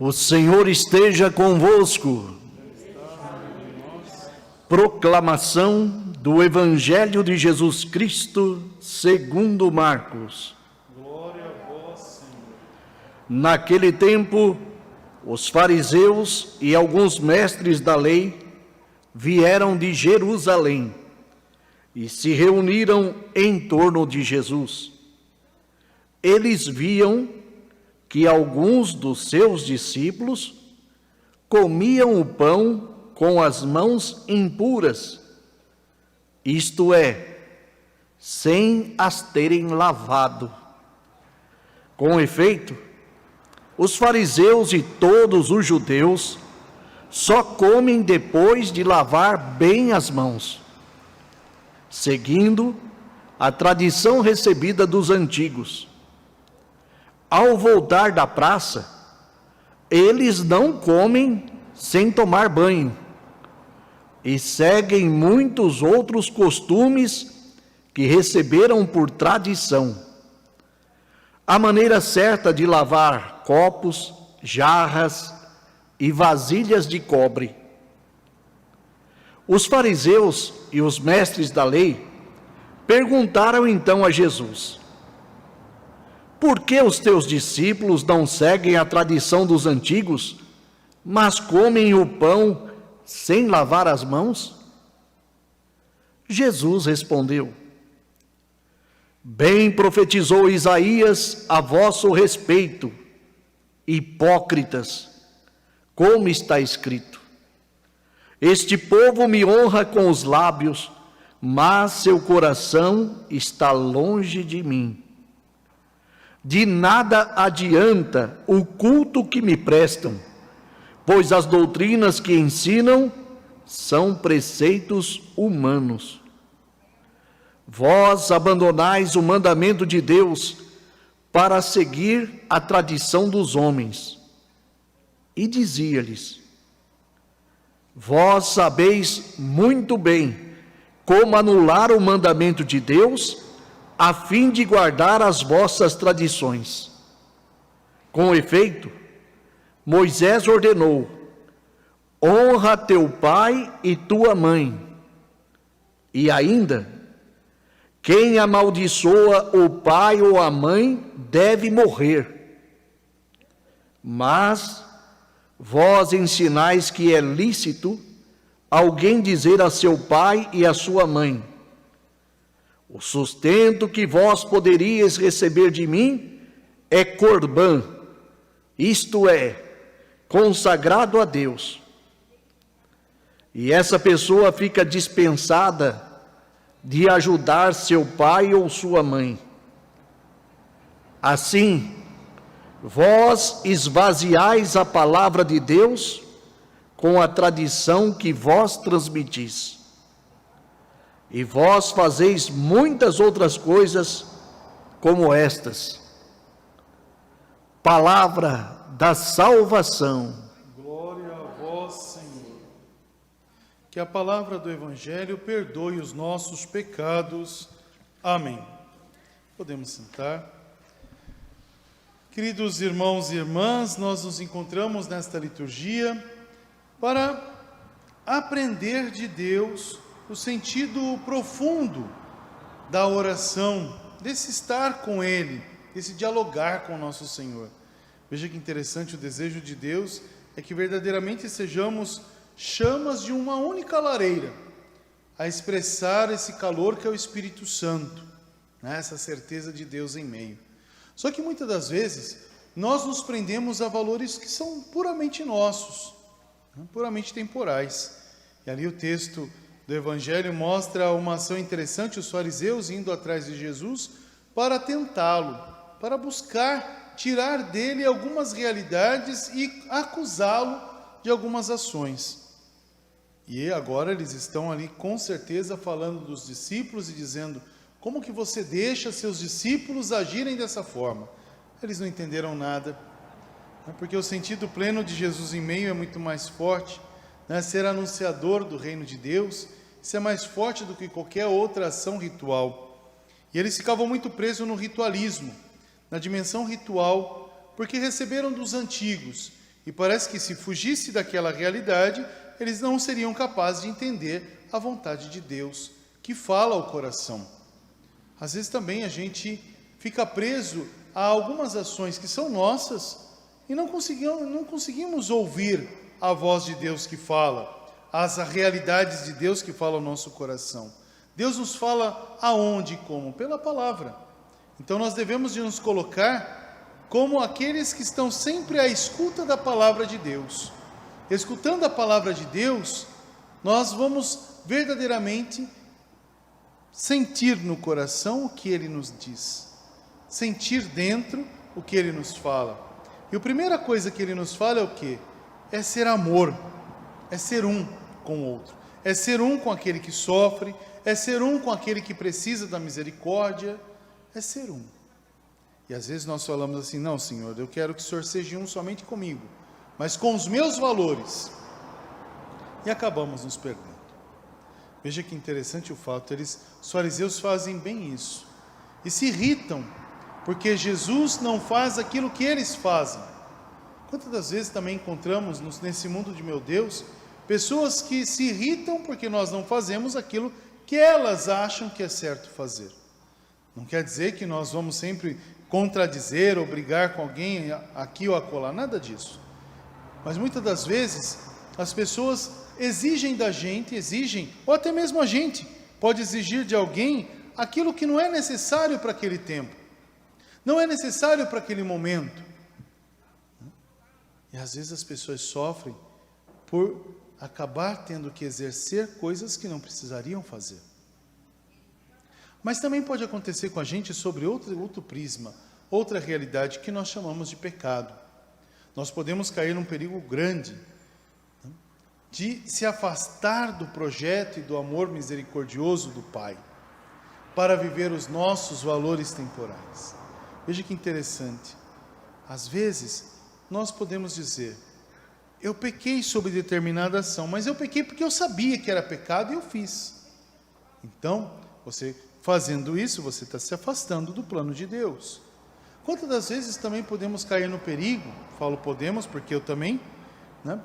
O Senhor esteja convosco. Proclamação do Evangelho de Jesus Cristo, segundo Marcos. Glória a vós, Senhor. Naquele tempo, os fariseus e alguns mestres da lei vieram de Jerusalém e se reuniram em torno de Jesus. Eles viam que alguns dos seus discípulos comiam o pão com as mãos impuras, isto é, sem as terem lavado. Com efeito, os fariseus e todos os judeus só comem depois de lavar bem as mãos, seguindo a tradição recebida dos antigos. Ao voltar da praça, eles não comem sem tomar banho e seguem muitos outros costumes que receberam por tradição. A maneira certa de lavar copos, jarras e vasilhas de cobre. Os fariseus e os mestres da lei perguntaram então a Jesus: por que os teus discípulos não seguem a tradição dos antigos, mas comem o pão sem lavar as mãos? Jesus respondeu: bem profetizou Isaías a vosso respeito, hipócritas, como está escrito: este povo me honra com os lábios, mas seu coração está longe de mim. De nada adianta o culto que me prestam, pois as doutrinas que ensinam são preceitos humanos. Vós abandonais o mandamento de Deus para seguir a tradição dos homens. E dizia-lhes: vós sabeis muito bem como anular o mandamento de Deus, a fim de guardar as vossas tradições. Com efeito, Moisés ordenou: honra teu pai e tua mãe. E ainda, quem amaldiçoa o pai ou a mãe deve morrer. Mas vós ensinais que é lícito alguém dizer a seu pai e a sua mãe: o sustento que vós poderíeis receber de mim é corbã, isto é, consagrado a Deus. E essa pessoa fica dispensada de ajudar seu pai ou sua mãe. Assim, vós esvaziais a palavra de Deus com a tradição que vós transmitis. E vós fazeis muitas outras coisas como estas. Palavra da salvação. Glória a vós, Senhor. Que a palavra do Evangelho perdoe os nossos pecados. Amém. Podemos sentar. Queridos irmãos e irmãs, nós nos encontramos nesta liturgia para aprender de Deus o sentido profundo da oração, desse estar com Ele, desse dialogar com o nosso Senhor. Veja que interessante, o desejo de Deus é que verdadeiramente sejamos chamas de uma única lareira, a expressar esse calor que é o Espírito Santo, né? Essa certeza de Deus em meio. Só que muitas das vezes nós nos prendemos a valores que são puramente nossos, né? Puramente temporais. E ali o texto do Evangelho mostra uma ação interessante, os fariseus indo atrás de Jesus para tentá-lo, para buscar tirar dele algumas realidades e acusá-lo de algumas ações. E agora eles estão ali com certeza falando dos discípulos e dizendo: como que você deixa seus discípulos agirem dessa forma? Eles não entenderam nada, porque o sentido pleno de Jesus em meio é muito mais forte, né? Ser anunciador do reino de Deus, isso é mais forte do que qualquer outra ação ritual. E eles ficavam muito presos no ritualismo, na dimensão ritual, porque receberam dos antigos E parece que se fugisse daquela realidade, eles não seriam capazes de entender a vontade de Deus que fala ao coração. Às vezes também a gente fica preso a algumas ações que são nossas e não conseguimos ouvir a voz de Deus que fala, as realidades de Deus que fala ao nosso coração. Deus nos fala aonde e como? Pela palavra. Então nós devemos de nos colocar como aqueles que estão sempre à escuta da palavra de Deus. Escutando a palavra de Deus, nós vamos verdadeiramente sentir no coração o que Ele nos diz, sentir dentro o que Ele nos fala. E a primeira coisa que Ele nos fala é o quê? É ser amor, é ser um com o outro, é ser um com aquele que sofre, é ser um com aquele que precisa da misericórdia, é ser um. E às vezes nós falamos assim, não, Senhor, eu quero que o Senhor seja um somente comigo, mas com os meus valores. E acabamos nos perdendo. Veja que interessante o fato, os fariseus fazem bem isso. E se irritam, porque Jesus não faz aquilo que eles fazem. Quantas das vezes também encontramos nesse mundo de meu Deus, pessoas que se irritam porque nós não fazemos aquilo que elas acham que é certo fazer. Não quer dizer que nós vamos sempre contradizer ou brigar com alguém aqui ou acolá, nada disso. Mas muitas das vezes as pessoas exigem da gente, ou até mesmo a gente pode exigir de alguém aquilo que não é necessário para aquele tempo, não é necessário para aquele momento. E às vezes as pessoas sofrem por acabar tendo que exercer coisas que não precisariam fazer. Mas também pode acontecer com a gente sobre outro prisma, outra realidade que nós chamamos de pecado. Nós podemos cair num perigo grande de se afastar do projeto e do amor misericordioso do Pai, para viver os nossos valores temporais. Veja que interessante. Às vezes, nós podemos dizer, eu pequei sobre determinada ação, mas eu pequei porque eu sabia que era pecado e eu fiz. Então, você fazendo isso, você está se afastando do plano de Deus. Quantas das vezes também podemos cair no perigo, falo podemos porque eu também,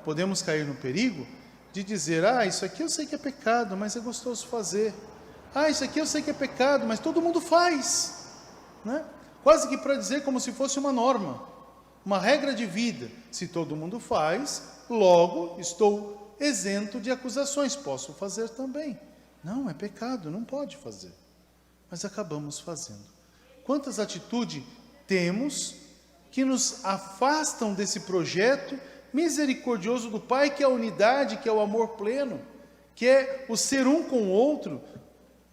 podemos cair no perigo de dizer, isso aqui eu sei que é pecado, mas é gostoso fazer. Isso aqui eu sei que é pecado, mas todo mundo faz. Quase que para dizer como se fosse uma norma, uma regra de vida. Se todo mundo faz, logo estou isento de acusações, posso fazer também. Não, é pecado, não pode fazer. Mas acabamos fazendo. Quantas atitudes temos que nos afastam desse projeto misericordioso do Pai, que é a unidade, que é o amor pleno, que é o ser um com o outro,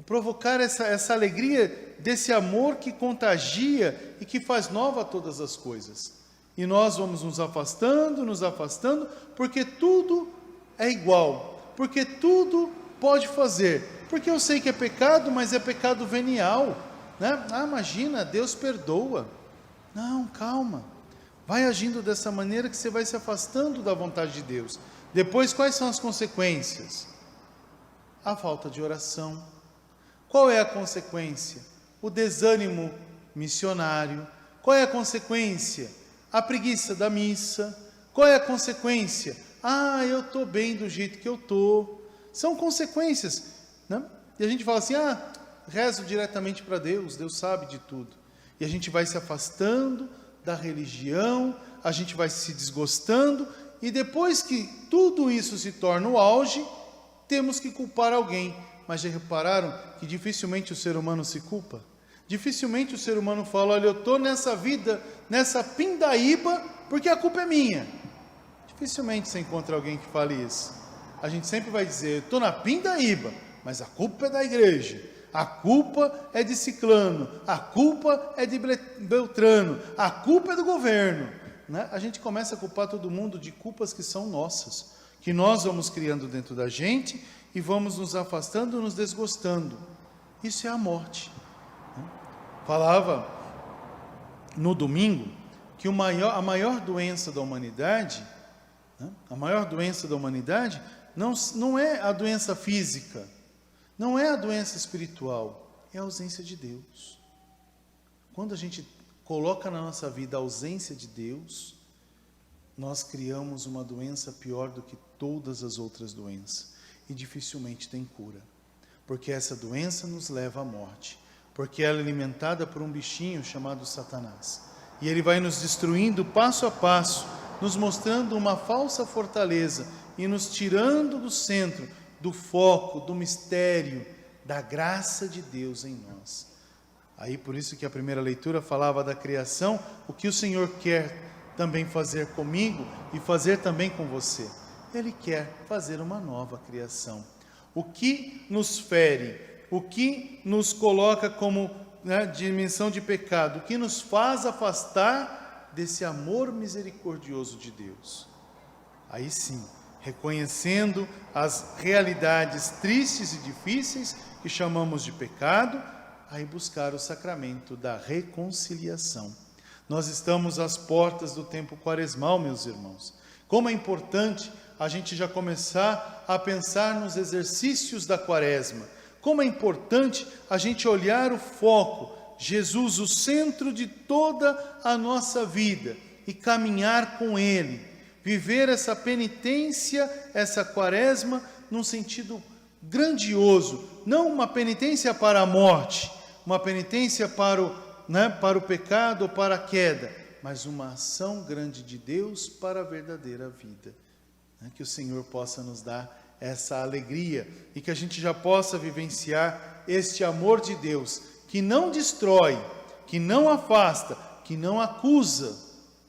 provocar essa alegria desse amor que contagia e que faz nova todas as coisas. E nós vamos nos afastando, porque tudo é igual, porque tudo pode fazer, porque eu sei que é pecado, mas é pecado venial, imagina, Deus perdoa. Não, calma, vai agindo dessa maneira que você vai se afastando da vontade de Deus. Depois, quais são as consequências? A falta de oração. Qual é a consequência? O desânimo missionário. Qual é a consequência? A preguiça da missa. Qual é a consequência? Eu estou bem do jeito que eu estou. São consequências, E a gente fala assim, rezo diretamente para Deus, Deus sabe de tudo. E a gente vai se afastando da religião, a gente vai se desgostando, e depois que tudo isso se torna o auge, temos que culpar alguém. Mas já repararam que dificilmente o ser humano se culpa? Dificilmente o ser humano fala, olha, eu estou nessa vida, nessa pindaíba, porque a culpa é minha. Dificilmente você encontra alguém que fale isso. A gente sempre vai dizer, eu estou na pindaíba, mas a culpa é da igreja, a culpa é de ciclano, a culpa é de beltrano, a culpa é do governo. A gente começa a culpar todo mundo de culpas que são nossas, que nós vamos criando dentro da gente e vamos nos afastando, nos desgostando. Isso é a morte. Falava no domingo que a maior doença da humanidade, não é a doença física, não é a doença espiritual, é a ausência de Deus. Quando a gente coloca na nossa vida a ausência de Deus, nós criamos uma doença pior do que todas as outras doenças e dificilmente tem cura, porque essa doença nos leva à morte, porque ela é alimentada por um bichinho chamado Satanás, e ele vai nos destruindo passo a passo, nos mostrando uma falsa fortaleza e nos tirando do centro, do foco, do mistério, da graça de Deus em nós. Aí por isso que a primeira leitura falava da criação, o que o Senhor quer também fazer comigo e fazer também com você. Ele quer fazer uma nova criação. O que nos fere, o que nos coloca como dimensão de pecado, o que nos faz afastar desse amor misericordioso de Deus. Aí sim, reconhecendo as realidades tristes e difíceis que chamamos de pecado, aí buscar o sacramento da reconciliação. Nós estamos às portas do tempo quaresmal, meus irmãos. Como é importante a gente já começar a pensar nos exercícios da quaresma. Como é importante a gente olhar o foco, Jesus, o centro de toda a nossa vida, e caminhar com Ele. Viver essa penitência, essa quaresma, num sentido grandioso. Não uma penitência para a morte, uma penitência para o pecado ou para a queda, mas uma ação grande de Deus para a verdadeira vida. Que o Senhor possa nos dar essa alegria e que a gente já possa vivenciar este amor de Deus, que não destrói, que não afasta, que não acusa,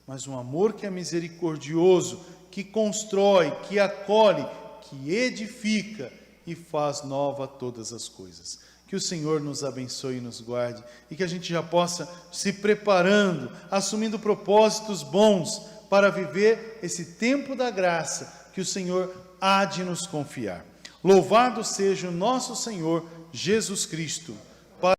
mas um amor que é misericordioso, que constrói, que acolhe, que edifica e faz nova todas as coisas. Que o Senhor nos abençoe e nos guarde, e que a gente já possa se preparando, assumindo propósitos bons para viver esse tempo da graça que o Senhor há de nos confiar. Louvado seja o nosso Senhor Jesus Cristo.